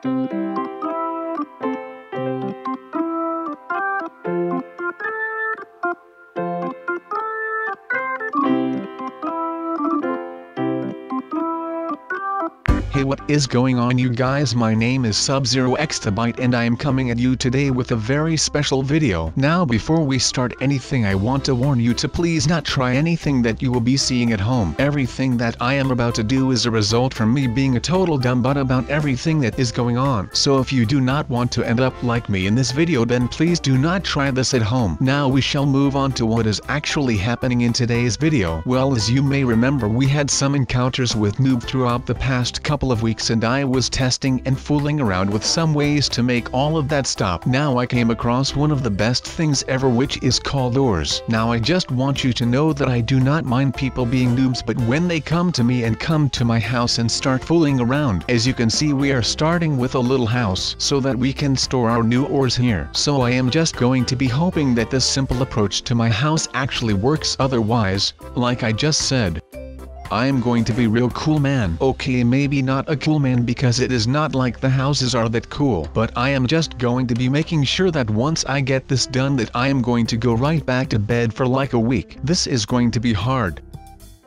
Hey, what is going on, you guys? My name is SubZeroExtabyte and I am coming at you today with a very special video. Now, before we start anything, I want to warn you to please not try anything that you will be seeing at home. Everything that I am about to do is a result from me being a total dumb butt about everything that is going on. So if you do not want to end up like me in this video, then please do not try this at home. Now we shall move on to what is actually happening in today's video. Well, as you may remember, we had some encounters with Noob throughout the past couple of weeks, and I was testing and fooling around with some ways to make all of that stop. Now I came across one of the best things ever, which is called doors. Now I just want you to know that I do not mind people being noobs, but when they come to me and come to my house and start fooling around, as you can see, we are starting with a little house so that we can store our new ores here. So I am just going to be hoping that this simple approach to my house actually works. Otherwise, like I just said, I am going to be real cool man. Okay, maybe not a cool man because it is not like the houses are that cool, but I am just going to be making sure that once I get this done, that I am going to go right back to bed for like a week. This is going to be hard,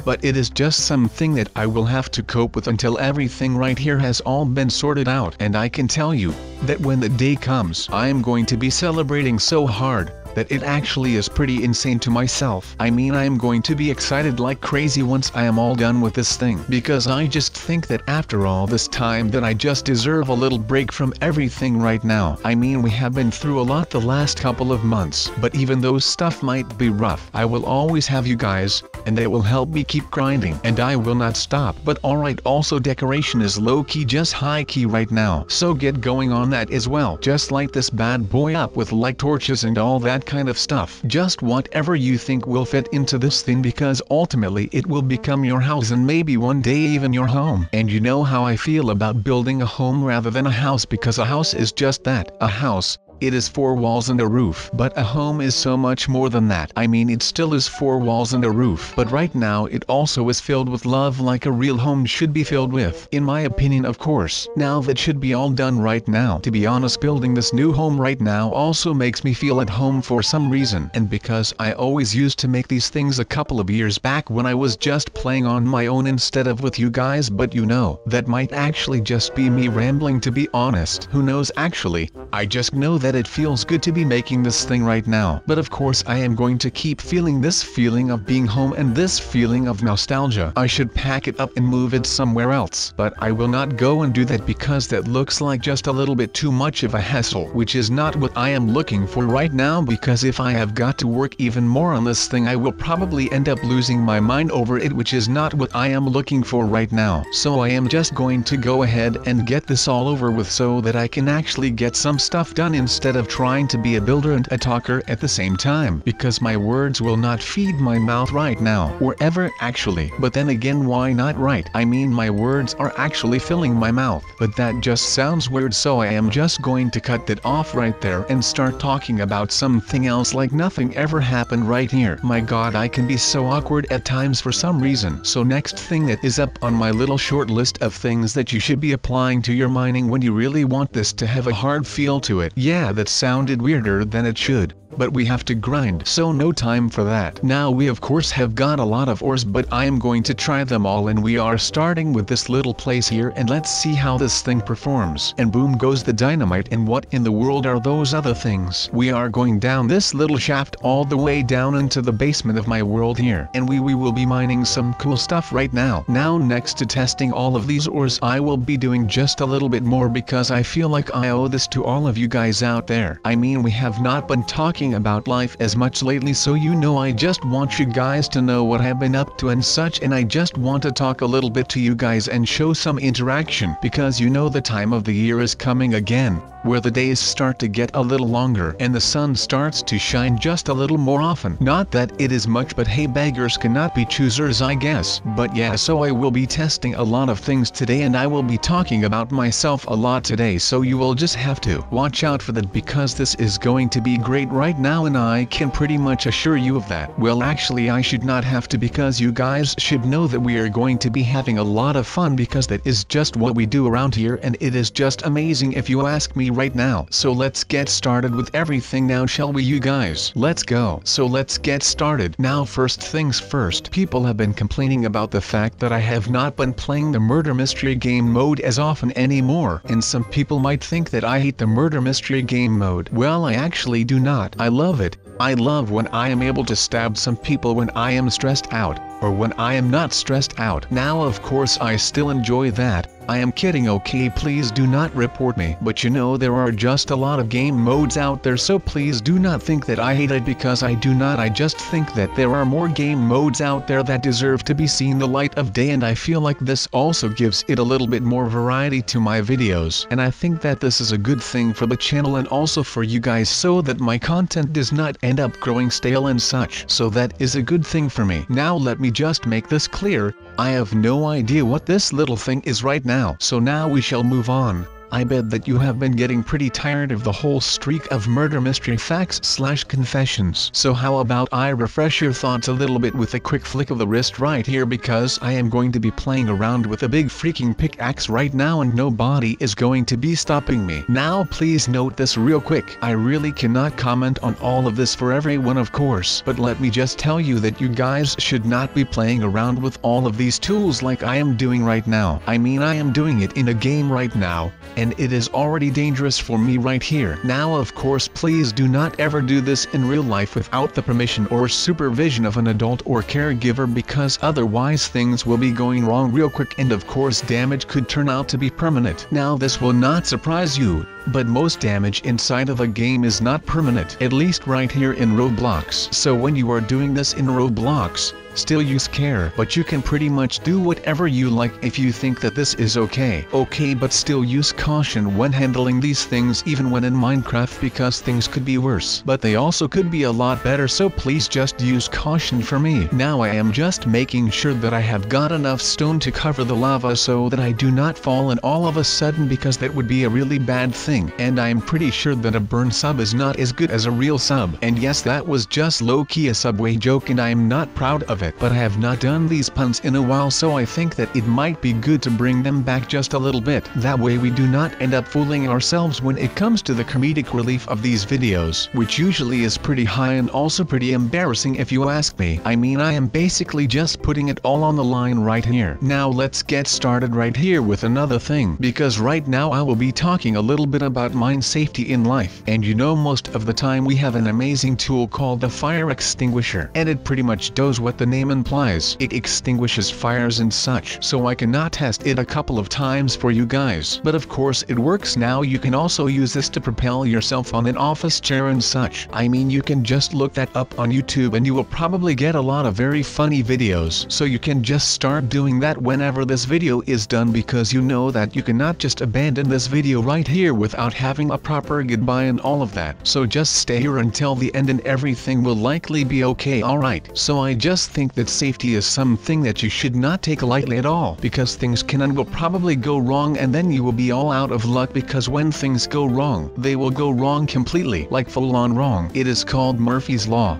but it is just something that I will have to cope with until everything right here has all been sorted out. And I can tell you that when the day comes, I am going to be celebrating so hard that it actually is pretty insane to myself. I mean, I am going to be excited like crazy once I am all done with this thing, because I just think that after all this time that I just deserve a little break from everything right now. I mean, we have been through a lot the last couple of months, but even though stuff might be rough, I will always have you guys, and that will help me keep grinding, and I will not stop. But alright, also decoration is low-key, just high-key right now, so get going on that as well. Just light this bad boy up with light torches and all that kind of stuff. Just whatever you think will fit into this thing, because ultimately it will become your house and maybe one day even your home. And you know how I feel about building a home rather than a house, because a house is just that, a house. It is 4 walls and a roof. But a home is so much more than that. I mean, it still is 4 walls and a roof, but right now it also is filled with love, like a real home should be filled with. In my opinion, of course. Now that should be all done right now. To be honest, building this new home right now also makes me feel at home for some reason. And because I always used to make these things a couple of years back when I was just playing on my own instead of with you guys, but you know, that might actually just be me rambling, to be honest. Who knows actually, I just know that it feels good to be making this thing right now. But of course I am going to keep feeling this feeling of being home and this feeling of nostalgia. I should pack it up and move it somewhere else, but I will not go and do that because that looks like just a little bit too much of a hassle, which is not what I am looking for right now. Because if I have got to work even more on this thing, I will probably end up losing my mind over it, which is not what I am looking for right now. So I am just going to go ahead and get this all over with so that I can actually get some stuff done instead of trying to be a builder and a talker at the same time, because my words will not feed my mouth right now, or ever actually. But then again, why not, right? I mean, my words are actually filling my mouth, but that just sounds weird, so I am just going to cut that off right there and start talking about something else like nothing ever happened right here. My god, I can be so awkward at times for some reason. So next thing that is up on my little short list of things that you should be applying to your mining when you really want this to have a hard feel to it. Yeah, that sounded weirder than it should, but we have to grind, so no time for that. Now we of course have got a lot of ores, but I am going to try them all, and we are starting with this little place here, and let's see how this thing performs. And boom goes the dynamite, and what in the world are those other things? We are going down this little shaft all the way down into the basement of my world here, and we will be mining some cool stuff right now. Now next to testing all of these ores, I will be doing just a little bit more because I feel like I owe this to all of you guys out there. I mean, we have not been talking about life as much lately, so you know, I just want you guys to know what I've been up to and such, and I just want to talk a little bit to you guys and show some interaction, because you know the time of the year is coming again, where the days start to get a little longer and the sun starts to shine just a little more often. Not that it is much, but hey, beggars cannot be choosers, I guess. But yeah, so I will be testing a lot of things today, and I will be talking about myself a lot today, so you will just have to watch out for the started because this is going to be great right now, and I can pretty much assure you of that. Well, actually I should not have to, because you guys should know that we are going to be having a lot of fun, because that is just what we do around here, and it is just amazing if you ask me right now. So let's get started with everything now, shall we, you guys? Let's go. So let's get started. Now, first things first, people have been complaining about the fact that I have not been playing the murder mystery game mode as often anymore, and some people might think that I hate the murder mystery game mode. Well, I actually do not. I love it. I love when I am able to stab some people when I am stressed out, or when I am not stressed out. Now, of course, I still enjoy that. I am kidding, okay, please do not report me. But you know, there are just a lot of game modes out there, so please do not think that I hate it, because I do not. I just think that there are more game modes out there that deserve to be seen the light of day, and I feel like this also gives it a little bit more variety to my videos. And I think that this is a good thing for the channel and also for you guys, so that my content does not end up growing stale and such. So that is a good thing for me. Now let me just make this clear. I have no idea what this little thing is right now. So now we shall move on. I bet that you have been getting pretty tired of the whole streak of murder mystery facts/confessions. So how about I refresh your thoughts a little bit with a quick flick of the wrist right here, because I am going to be playing around with a big freaking pickaxe right now, and nobody is going to be stopping me. Now please note this real quick. I really cannot comment on all of this for everyone, of course, but let me just tell you that you guys should not be playing around with all of these tools like I am doing right now. I mean, I am doing it in a game right now, and it is already dangerous for me right here. Now, of course, please do not ever do this in real life without the permission or supervision of an adult or caregiver, because otherwise things will be going wrong real quick, and of course damage could turn out to be permanent. Now, this will not surprise you, but most damage inside of a game is not permanent, at least right here in Roblox. So when you are doing this in Roblox, still use care, but you can pretty much do whatever you like if you think that this is okay. Okay, but still use caution when handling these things, even when in Minecraft, because things could be worse, but they also could be a lot better, so please just use caution for me. Now I am just making sure that I have got enough stone to cover the lava so that I do not fall in all of a sudden, because that would be a really bad thing. And I am pretty sure that a burned sub is not as good as a real sub. And yes, that was just low-key a Subway joke, and I am not proud of it, but I have not done these puns in a while, so I think that it might be good to bring them back just a little bit. That way we do not end up fooling ourselves when it comes to the comedic relief of these videos, which usually is pretty high and also pretty embarrassing if you ask me. I mean, I am basically just putting it all on the line right here. Now let's get started right here with another thing, because right now I will be talking a little bit about mine safety in life. And you know, most of the time we have an amazing tool called the fire extinguisher, and it pretty much does what the name implies. It extinguishes fires and such, so I cannot test it a couple of times for you guys, but of course it works. Now you can also use this to propel yourself on an office chair and such. I mean, you can just look that up on YouTube and you will probably get a lot of very funny videos, so you can just start doing that whenever this video is done, because you know that you cannot just abandon this video right here without having a proper goodbye and all of that. So just stay here until the end and everything will likely be okay. Alright, so I just think that safety is something that you should not take lightly at all, because things can and will probably go wrong, and then you will be all out of luck, because when things go wrong, they will go wrong completely, like full on wrong. It is called Murphy's Law.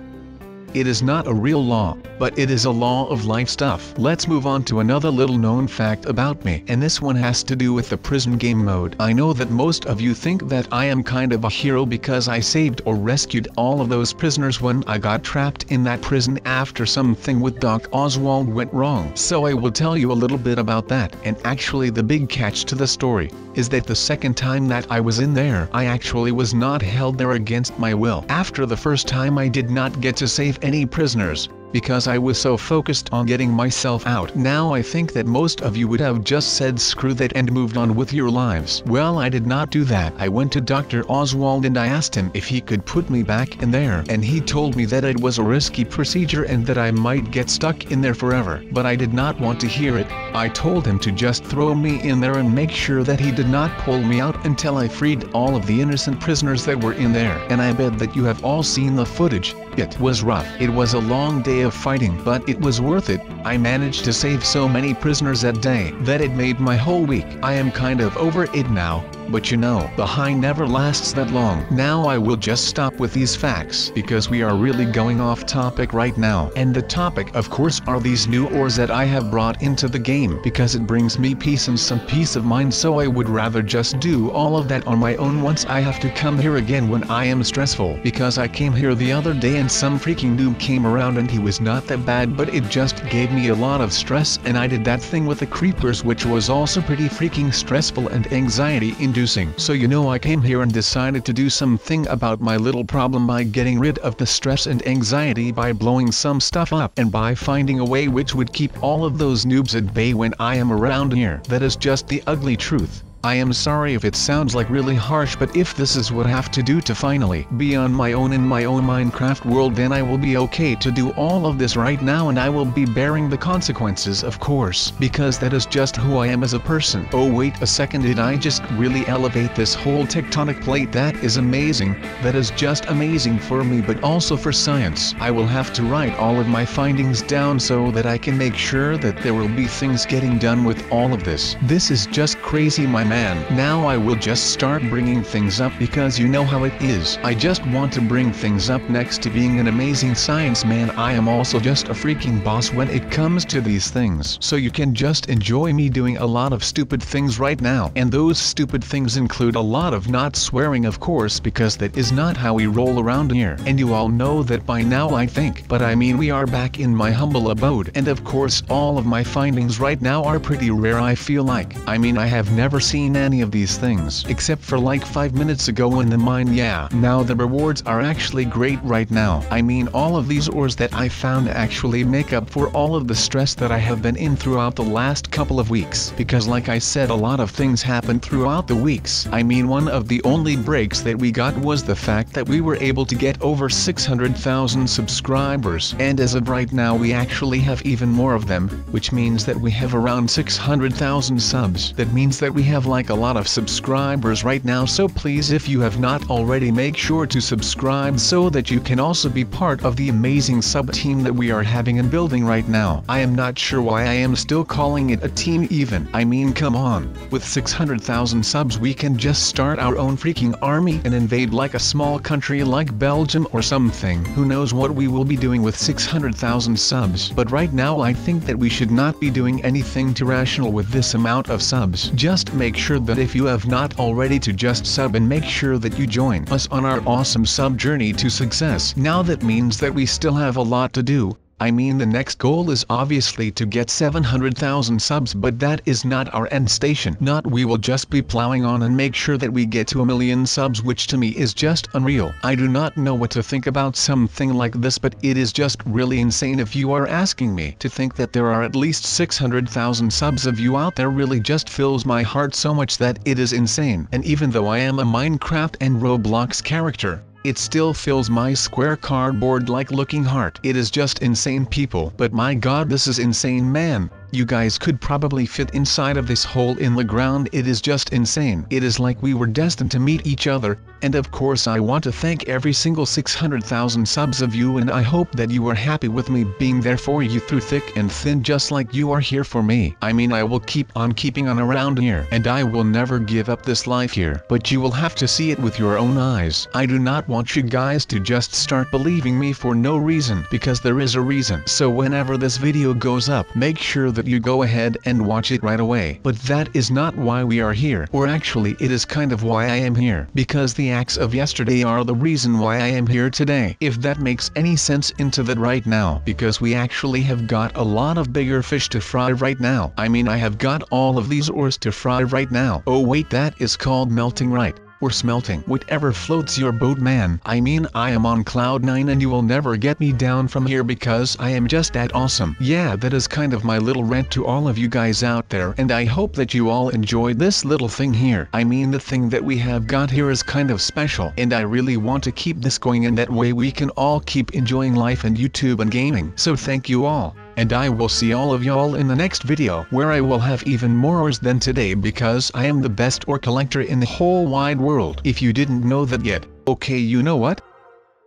It is not a real law, but it is a law of life stuff. Let's move on to another little known fact about me, and this one has to do with the prison game mode. I know that most of you think that I am kind of a hero because I saved or rescued all of those prisoners when I got trapped in that prison after something with Doc Oswald went wrong. So I will tell you a little bit about that, and actually the big catch to the story is that the second time that I was in there, I actually was not held there against my will. After the first time, I did not get to save any prisoners, because I was so focused on getting myself out. Now I think that most of you would have just said screw that and moved on with your lives. Well, I did not do that. I went to Dr. Oswald and I asked him if he could put me back in there, and he told me that it was a risky procedure and that I might get stuck in there forever. But I did not want to hear it. I told him to just throw me in there and make sure that he did not pull me out until I freed all of the innocent prisoners that were in there. And I bet that you have all seen the footage. It was rough. It was a long day of fighting, but it was worth it. I managed to save so many prisoners that day that it made my whole week. I am kind of over it now, but you know, the high never lasts that long. Now I will just stop with these facts because we are really going off topic right now. And the topic of course are these new ores that I have brought into the game because it brings me peace and some peace of mind, so I would rather just do all of that on my own once I have to come here again when I am stressful. Because I came here the other day and some freaking noob came around and he was not that bad, but it just gave me a lot of stress, and I did that thing with the creepers which was also pretty freaking stressful and anxiety inducing. So you know, I came here and decided to do something about my little problem by getting rid of the stress and anxiety by blowing some stuff up and by finding a way which would keep all of those noobs at bay when I am around here. That is just the ugly truth. I am sorry if it sounds like really harsh, but if this is what I have to do to finally be on my own in my own Minecraft world, then I will be okay to do all of this right now, and I will be bearing the consequences of course, because that is just who I am as a person. Oh wait a second, did I just really elevate this whole tectonic plate? That is amazing. That is just amazing for me, but also for science. I will have to write all of my findings down so that I can make sure that there will be things getting done with all of this. This is just crazy, my man. Now I will just start bringing things up because you know how it is. I just want to bring things up. Next to being an amazing science man, I am also just a freaking boss when it comes to these things. So you can just enjoy me doing a lot of stupid things right now. And those stupid things include a lot of not swearing of course, because that is not how we roll around here. And you all know that by now I think. But I mean, we are back in my humble abode. And of course all of my findings right now are pretty rare, I feel like. I mean, I have never seen any of these things except for like 5 minutes ago in the mine. Yeah, now the rewards are actually great right now. I mean, all of these ores that I found actually make up for all of the stress that I have been in throughout the last couple of weeks, because like I said, a lot of things happened throughout the weeks. I mean, one of the only breaks that we got was the fact that we were able to get over 600,000 subscribers, and as of right now we actually have even more of them, which means that we have around 600,000 subs. That means that we have like a lot of subscribers right now, so please, if you have not already, make sure to subscribe so that you can also be part of the amazing sub team that we are having and building right now. I am not sure why I am still calling it a team even. I mean, come on, with 600,000 subs we can just start our own freaking army and invade like a small country like Belgium or something. Who knows what we will be doing with 600,000 subs, but right now I think that we should not be doing anything too rational with this amount of subs. Just make sure that if you have not already to just sub and make sure that you join us on our awesome sub journey to success. Now that means that we still have a lot to do. I mean, the next goal is obviously to get 700,000 subs, but that is not our end station. Not we will just be plowing on and make sure that we get to 1 million subs, which to me is just unreal. I do not know what to think about something like this, but it is just really insane. If you are asking me, to think that there are at least 600,000 subs of you out there really just fills my heart so much that it is insane. And even though I am a Minecraft and Roblox character, it still fills my square cardboard like looking heart. It is just insane, people. But my god, this is insane, man. You guys could probably fit inside of this hole in the ground. It is just insane. It is like we were destined to meet each other. And of course I want to thank every single 600,000 subs of you, and I hope that you are happy with me being there for you through thick and thin, just like you are here for me. I mean, I will keep on keeping on around here, and I will never give up this life here, but you will have to see it with your own eyes. I do not want you guys to just start believing me for no reason, because there is a reason. So whenever this video goes up, make sure that you go ahead and watch it right away. But that is not why we are here, or actually it is kind of why I am here, because the acts of yesterday are the reason why I am here today, if that makes any sense into that right now, because we actually have got a lot of bigger fish to fry right now. I mean, I have got all of these ores to fry right now. Oh wait, that is called melting, right? Or smelting, whatever floats your boat, man. I mean, I am on cloud 9 and you will never get me down from here because I am just that awesome. Yeah, that is kind of my little rant to all of you guys out there, and I hope that you all enjoyed this little thing here. I mean, the thing that we have got here is kind of special, and I really want to keep this going, and that way we can all keep enjoying life and YouTube and gaming. So thank you all. And I will see all of y'all in the next video, where I will have even more ores than today, because I am the best ore collector in the whole wide world. If you didn't know that yet, okay, you know what?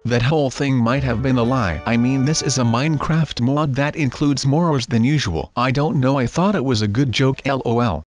That whole thing might have been a lie. I mean, this is a Minecraft mod that includes more ors than usual. I don't know, I thought it was a good joke, lol.